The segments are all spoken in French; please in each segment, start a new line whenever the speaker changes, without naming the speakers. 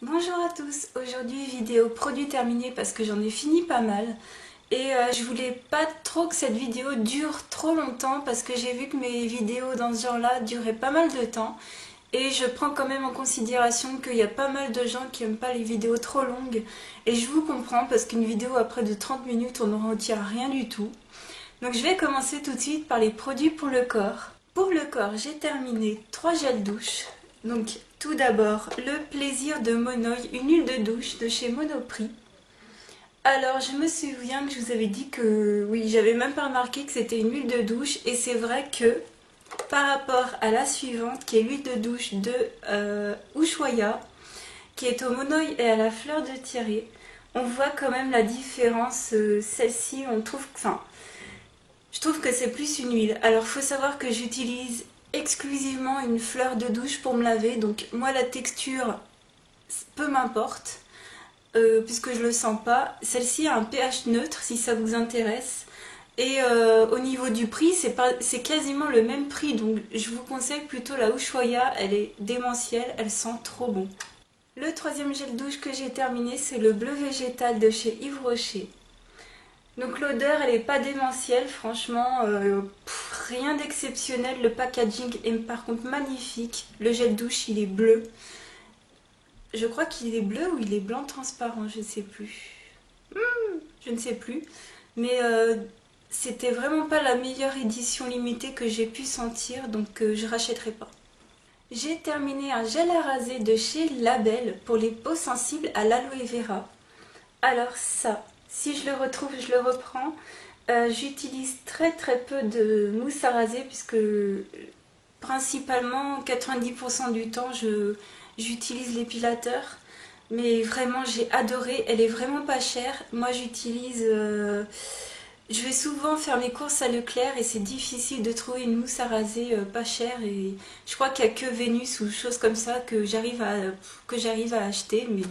Bonjour à tous, aujourd'hui vidéo produit terminé parce que j'en ai fini pas mal et je voulais pas trop que cette vidéo dure trop longtemps parce que j'ai vu que mes vidéos dans ce genre là duraient pas mal de temps et je prends quand même en considération qu'il y a pas mal de gens qui aiment pas les vidéos trop longues et je vous comprends parce qu'une vidéo à près de 30 minutes on n'en retient rien du tout. Donc je vais commencer tout de suite par les produits pour le corps. Pour le corps, j'ai terminé 3 gels douche. Donc tout d'abord, le plaisir de Monoï, une huile de douche de chez Monoprix. Alors je me souviens que je vous avais dit que oui, j'avais même pas remarqué que c'était une huile de douche et c'est vrai que par rapport à la suivante qui est l'huile de douche de Ushuaïa qui est au Monoï et à la fleur de Thierry, on voit quand même la différence. Celle-ci, on trouve, enfin, je trouve que c'est plus une huile. Alors, il faut savoir que j'utilise exclusivement une fleur de douche pour me laver. Donc, moi, la texture, peu m'importe, puisque je le sens pas. Celle-ci a un pH neutre, si ça vous intéresse. Et au niveau du prix, c'est quasiment le même prix. Donc, je vous conseille plutôt la Ushuaïa. Elle est démentielle, elle sent trop bon. Le troisième gel douche que j'ai terminé, c'est le bleu végétal de chez Yves Rocher. Donc l'odeur, elle est pas démentielle, franchement, rien d'exceptionnel. Le packaging est par contre magnifique. Le gel douche, il est bleu. Je crois qu'il est bleu ou il est blanc transparent, je ne sais plus. Je ne sais plus. Mais c'était vraiment pas la meilleure édition limitée que j'ai pu sentir, donc je rachèterai pas. J'ai terminé un gel à raser de chez Label pour les peaux sensibles à l'aloe vera. Alors ça, si je le retrouve, je le reprends. J'utilise très peu de mousse à raser puisque principalement 90% du temps j'utilise l'épilateur. Mais vraiment j'ai adoré, elle est vraiment pas chère. Moi j'utilise... je vais souvent faire mes courses à Leclerc et c'est difficile de trouver une mousse à raser pas chère. Et je crois qu'il n'y a que Vénus ou choses comme ça que j'arrive à acheter. Mais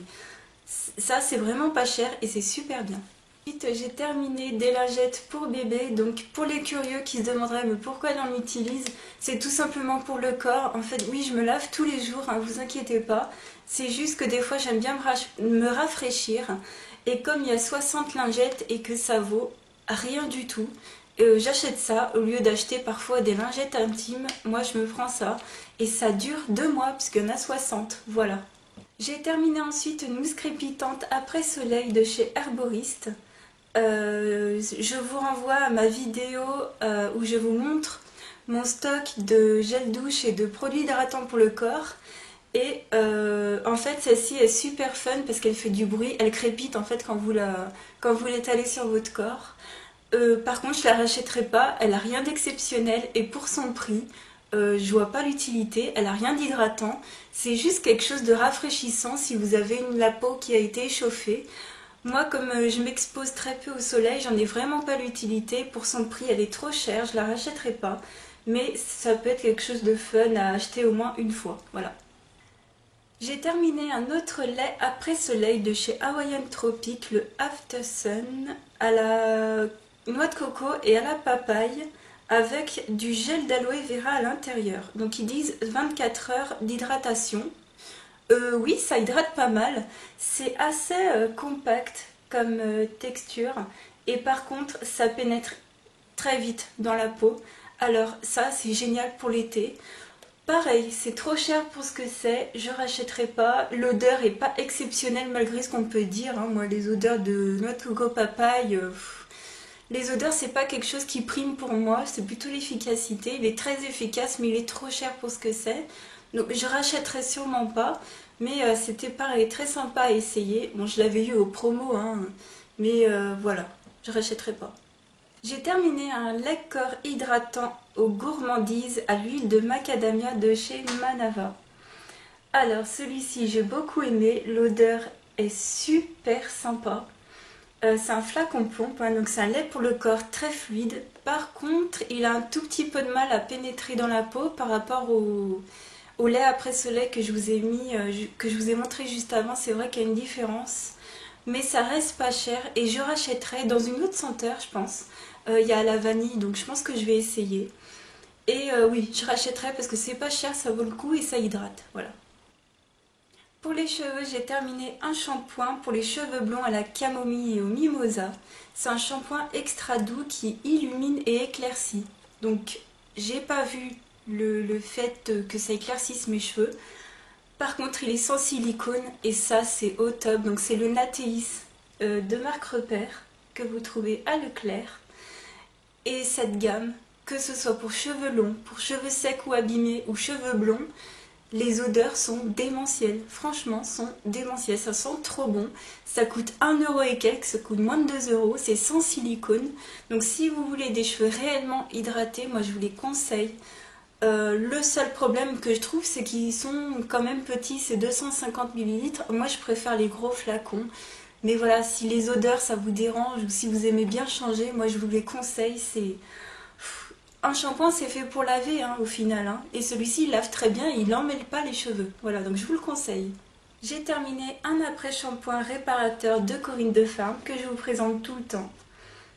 ça, c'est vraiment pas cher et c'est super bien. Ensuite, j'ai terminé des lingettes pour bébé. Donc, pour les curieux qui se demanderaient mais pourquoi elle en utilise, c'est tout simplement pour le corps. En fait, oui, je me lave tous les jours, hein, vous inquiétez pas. C'est juste que des fois, j'aime bien me rafraîchir. Et comme il y a 60 lingettes et que ça vaut rien du tout, j'achète ça au lieu d'acheter parfois des lingettes intimes. Moi, je me prends ça et ça dure 2 mois puisqu'il y en a 60. Voilà. J'ai terminé ensuite une mousse crépitante après soleil de chez Herboriste. Je vous renvoie à ma vidéo où je vous montre mon stock de gel douche et de produits hydratants pour le corps. Et en fait celle-ci est super fun parce qu'elle fait du bruit, elle crépite en fait quand vous l'étalez sur votre corps. Par contre je la rachèterai pas, elle a rien d'exceptionnel et pour son prix, je vois pas l'utilité, elle a rien d'hydratant, c'est juste quelque chose de rafraîchissant si vous avez la peau qui a été échauffée. Moi comme je m'expose très peu au soleil, j'en ai vraiment pas l'utilité, pour son prix elle est trop chère, je la rachèterai pas. Mais ça peut être quelque chose de fun à acheter au moins une fois, voilà. J'ai terminé un autre lait après soleil de chez Hawaiian Tropic, le After Sun, à la noix de coco et à la papaye, avec du gel d'aloe vera à l'intérieur. Donc ils disent 24 heures d'hydratation. Oui, ça hydrate pas mal. C'est assez compact comme texture. Et par contre, ça pénètre très vite dans la peau. Alors ça, c'est génial pour l'été. Pareil, c'est trop cher pour ce que c'est, je rachèterai pas. L'odeur est pas exceptionnelle malgré ce qu'on peut dire, hein. Moi, les odeurs de noix de coco papaye, les odeurs, c'est pas quelque chose qui prime pour moi, c'est plutôt l'efficacité. Il est très efficace, mais il est trop cher pour ce que c'est. Donc, je rachèterai sûrement pas. Mais c'était pareil, très sympa à essayer. Bon, je l'avais eu au promo, hein, mais voilà, je rachèterai pas. J'ai terminé un lait corps hydratant aux gourmandises à l'huile de macadamia de chez Manava. Alors celui-ci j'ai beaucoup aimé, l'odeur est super sympa. C'est un flacon pompe, hein, donc c'est un lait pour le corps très fluide. Par contre, il a un tout petit peu de mal à pénétrer dans la peau par rapport au lait après soleil que je vous ai que je vous ai montré juste avant. C'est vrai qu'il y a une différence. Mais ça reste pas cher et je rachèterai dans une autre senteur, je pense. Il y a la vanille, donc je pense que je vais essayer. Et oui, je rachèterai parce que c'est pas cher, ça vaut le coup et ça hydrate. Voilà. Pour les cheveux, j'ai terminé un shampoing pour les cheveux blonds à la camomille et au mimosa. C'est un shampoing extra doux qui illumine et éclaircit. Donc, j'ai pas vu le fait que ça éclaircisse mes cheveux. Par contre, il est sans silicone et ça, c'est au top. Donc, c'est le Natéis de marque Repère que vous trouvez à Leclerc. Et cette gamme, que ce soit pour cheveux longs, pour cheveux secs ou abîmés ou cheveux blonds, les odeurs sont démentielles. Franchement, sont démentielles. Ça sent trop bon. Ça coûte 1 € et quelques, ça coûte moins de 2 €. C'est sans silicone. Donc si vous voulez des cheveux réellement hydratés, moi je vous les conseille. Le seul problème que je trouve, c'est qu'ils sont quand même petits, c'est 250 ml. Moi je préfère les gros flacons. Mais voilà, si les odeurs ça vous dérange ou si vous aimez bien changer, moi je vous les conseille. Un shampoing c'est fait pour laver hein, au final. Hein. Et celui-ci il lave très bien et il n'emmêle pas les cheveux. Voilà, donc je vous le conseille. J'ai terminé un après-shampoing réparateur de Corinne de Farm que je vous présente tout le temps.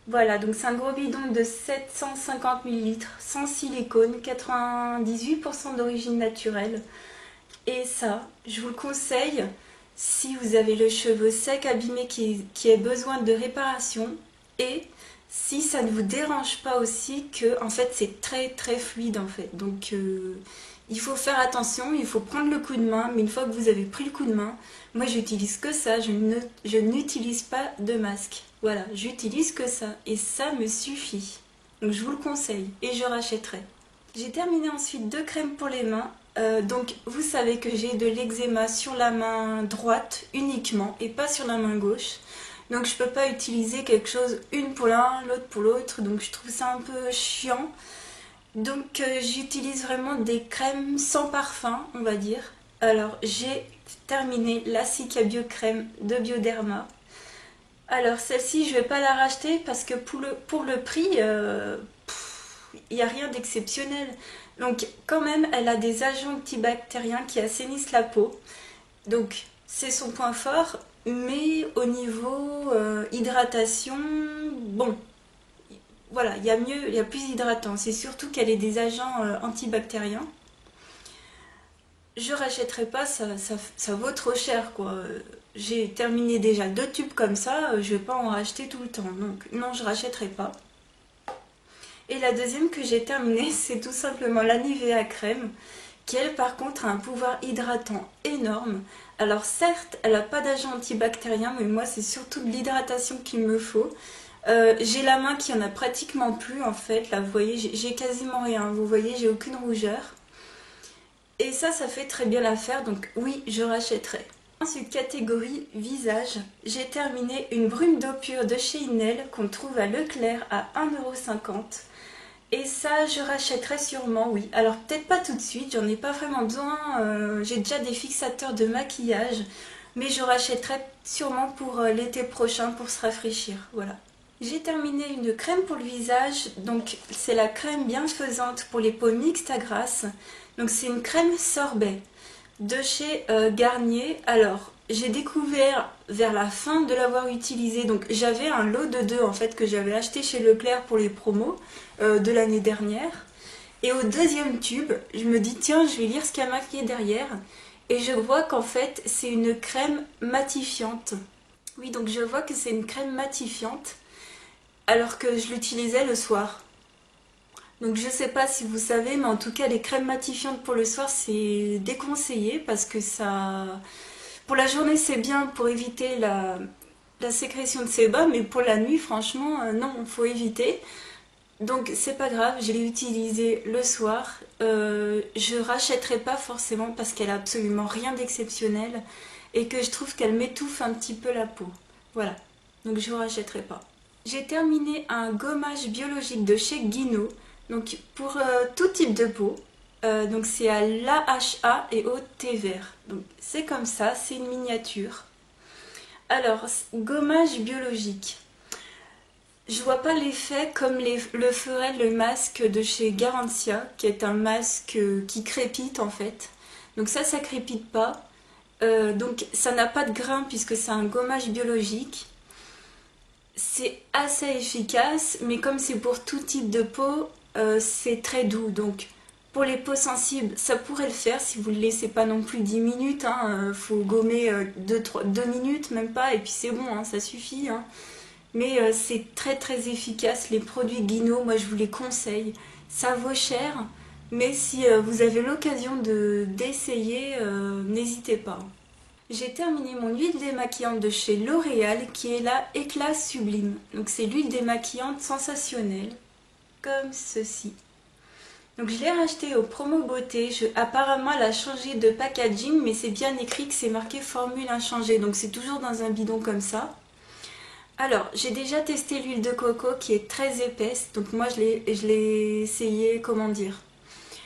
Voilà, donc c'est un gros bidon de 750 ml sans silicone, 98% d'origine naturelle. Et ça, je vous le conseille si vous avez le cheveu sec, abîmé, qui a besoin de réparation. Et si ça ne vous dérange pas aussi que en fait c'est très très fluide en fait. Donc il faut faire attention, il faut prendre le coup de main. Mais une fois que vous avez pris le coup de main, moi j'utilise que ça, je n'utilise pas de masque. Voilà, j'utilise que ça et ça me suffit. Donc je vous le conseille et je rachèterai. J'ai terminé ensuite 2 crèmes pour les mains. Donc vous savez que j'ai de l'eczéma sur la main droite uniquement et pas sur la main gauche. Donc je peux pas utiliser quelque chose une pour l'un, l'autre pour l'autre. Donc je trouve ça un peu chiant. Donc j'utilise vraiment des crèmes sans parfum, on va dire. Alors j'ai terminé la Cica Bio Crème de Bioderma. Alors celle-ci je vais pas la racheter parce que pour le prix, il n'y a rien d'exceptionnel. Donc quand même elle a des agents antibactériens qui assainissent la peau. Donc c'est son point fort. Mais au niveau hydratation, bon, voilà, il y a mieux, il y a plus hydratant. C'est surtout qu'elle ait des agents antibactériens. Je rachèterai pas, ça vaut trop cher quoi. J'ai terminé déjà 2 tubes comme ça, je vais pas en racheter tout le temps. Donc non, je rachèterai pas. Et la deuxième que j'ai terminée, c'est tout simplement la Nivea crème, qui elle par contre a un pouvoir hydratant énorme. Alors certes, elle n'a pas d'agent antibactérien, mais moi c'est surtout de l'hydratation qu'il me faut. J'ai la main qui en a pratiquement plus en fait, là vous voyez, j'ai quasiment rien, vous voyez, j'ai aucune rougeur. Et ça fait très bien l'affaire, donc oui, je rachèterai. Ensuite, catégorie visage, j'ai terminé une brume d'eau pure de chez Inel qu'on trouve à Leclerc à 1,50 €. Et ça, je rachèterai sûrement, oui. Alors peut-être pas tout de suite, j'en ai pas vraiment besoin. J'ai déjà des fixateurs de maquillage, mais je rachèterai sûrement pour l'été prochain pour se rafraîchir, voilà. J'ai terminé une crème pour le visage, donc c'est la crème bienfaisante pour les peaux mixtes à grasse. Donc c'est une crème sorbet de chez Garnier. Alors j'ai découvert vers la fin de l'avoir utilisée, donc j'avais un lot de 2 en fait que j'avais acheté chez Leclerc pour les promos de l'année dernière. Et au deuxième tube, je me dis tiens, je vais lire ce qu'il y a marqué derrière. Et je vois qu'en fait c'est une crème matifiante. Oui, donc je vois que c'est une crème matifiante alors que je l'utilisais le soir. Donc je sais pas si vous savez, mais en tout cas les crèmes matifiantes pour le soir c'est déconseillé parce que ça... Pour la journée c'est bien pour éviter la sécrétion de sébum, mais pour la nuit franchement non, il faut éviter. Donc c'est pas grave, je l'ai utilisée le soir. Je rachèterai pas forcément parce qu'elle a absolument rien d'exceptionnel et que je trouve qu'elle m'étouffe un petit peu la peau. Voilà, donc je ne rachèterai pas. J'ai terminé un gommage biologique de chez Guino. Donc pour tout type de peau, donc c'est à l'AHA et au thé vert. Donc c'est comme ça, c'est une miniature. Alors, gommage biologique. Je vois pas l'effet comme le ferait le masque de chez Garantia, qui est un masque qui crépite en fait. Donc ça crépite pas. Donc ça n'a pas de grain puisque c'est un gommage biologique. C'est assez efficace, mais comme c'est pour tout type de peau, c'est très doux. Donc Pour les peaux sensibles, ça pourrait le faire si vous ne le laissez pas non plus 10 minutes. Faut gommer 2 minutes, même pas, et puis c'est bon, hein, ça suffit. Hein. Mais c'est très très efficace. Les produits Guino, moi je vous les conseille. Ça vaut cher, mais si vous avez l'occasion d'essayer, n'hésitez pas. J'ai terminé mon huile démaquillante de chez L'Oréal qui est la Éclat Sublime. Donc c'est l'huile démaquillante sensationnelle, comme ceci. Donc je l'ai racheté au Promo Beauté. Apparemment elle a changé de packaging, mais c'est bien écrit que c'est marqué formule inchangée. Donc c'est toujours dans un bidon comme ça. Alors j'ai déjà testé l'huile de coco qui est très épaisse. Donc moi je l'ai essayé, comment dire,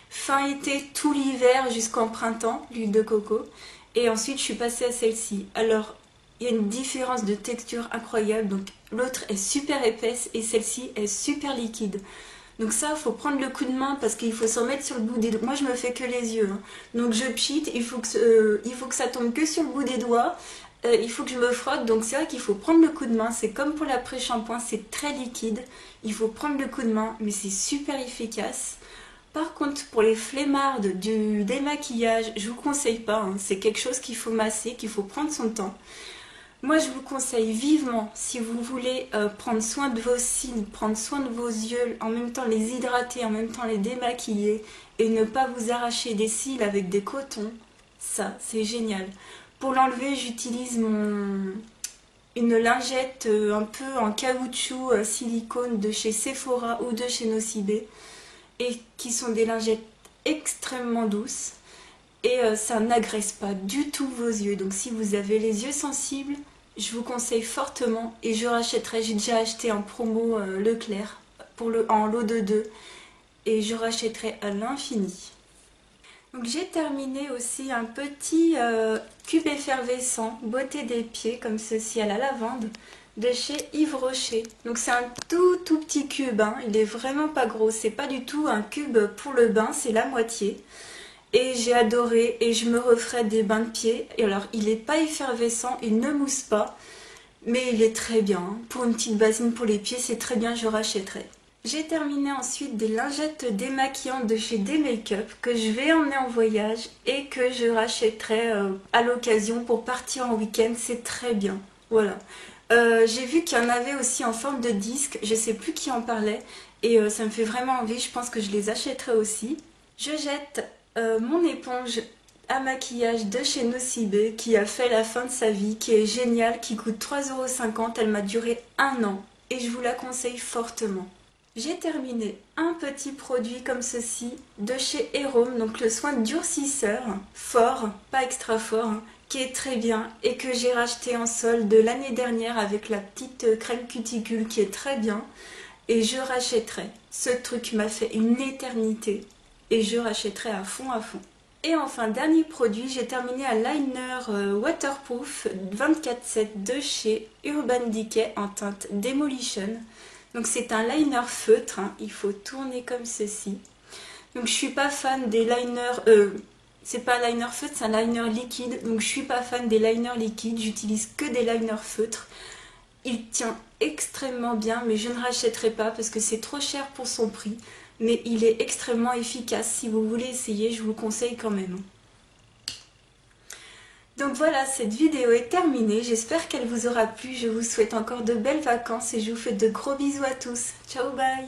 fin été, tout l'hiver jusqu'en printemps, l'huile de coco. Et ensuite je suis passée à celle-ci. Alors il y a une différence de texture incroyable. Donc l'autre est super épaisse et celle-ci est super liquide. Donc ça, il faut prendre le coup de main parce qu'il faut s'en mettre sur le bout des doigts. Moi, je me fais que les yeux. Hein. Donc je pchite, il faut que ça tombe que sur le bout des doigts. Il faut que je me frotte. Donc c'est vrai qu'il faut prendre le coup de main. C'est comme pour l'après-shampoing, c'est très liquide. Il faut prendre le coup de main, mais c'est super efficace. Par contre, pour les flemmardes du démaquillage, je vous conseille pas. Hein. C'est quelque chose qu'il faut masser, qu'il faut prendre son temps. Moi, je vous conseille vivement, si vous voulez prendre soin de vos cils, prendre soin de vos yeux, en même temps les hydrater, en même temps les démaquiller, et ne pas vous arracher des cils avec des cotons, ça, c'est génial. Pour l'enlever, j'utilise une lingette un peu en caoutchouc silicone de chez Sephora ou de chez Nocibé, et qui sont des lingettes extrêmement douces. Et ça n'agresse pas du tout vos yeux. Donc si vous avez les yeux sensibles, je vous conseille fortement. Et je rachèterai, j'ai déjà acheté en promo Leclerc en lot de 2. Et je rachèterai à l'infini. Donc j'ai terminé aussi un petit cube effervescent, beauté des pieds, comme ceci à la lavande, de chez Yves Rocher. Donc c'est un tout petit cube, hein. Il est vraiment pas gros. C'est pas du tout un cube pour le bain, c'est la moitié. Et j'ai adoré et je me referai des bains de pieds. Et alors, il n'est pas effervescent, il ne mousse pas, mais il est très bien. Hein. Pour une petite bassine pour les pieds, c'est très bien, je rachèterai. J'ai terminé ensuite des lingettes démaquillantes de chez D-Make-up que je vais emmener en voyage et que je rachèterai à l'occasion pour partir en week-end. C'est très bien. Voilà. J'ai vu qu'il y en avait aussi en forme de disque. Je ne sais plus qui en parlait et ça me fait vraiment envie. Je pense que je les achèterai aussi. Je jette mon éponge à maquillage de chez Nocibé qui a fait la fin de sa vie, qui est géniale, qui coûte 3,50 €. Elle m'a duré 1 an et je vous la conseille fortement. J'ai terminé un petit produit comme ceci de chez Erome, donc le soin durcisseur, fort, pas extra fort, hein, qui est très bien et que j'ai racheté en solde l'année dernière avec la petite crème cuticule qui est très bien et je rachèterai. Ce truc m'a fait une éternité. Et je rachèterai à fond. Et enfin, dernier produit, j'ai terminé un liner waterproof 24/7 de chez Urban Decay en teinte Demolition. Donc c'est un liner feutre, hein, il faut tourner comme ceci. Donc je suis pas fan des liners, c'est pas un liner feutre, c'est un liner liquide. Donc je suis pas fan des liners liquides, j'utilise que des liners feutres. Il tient extrêmement bien, mais je ne rachèterai pas parce que c'est trop cher pour son prix. Mais il est extrêmement efficace. Si vous voulez essayer, je vous conseille quand même. Donc voilà, cette vidéo est terminée. J'espère qu'elle vous aura plu. Je vous souhaite encore de belles vacances et je vous fais de gros bisous à tous. Ciao, bye!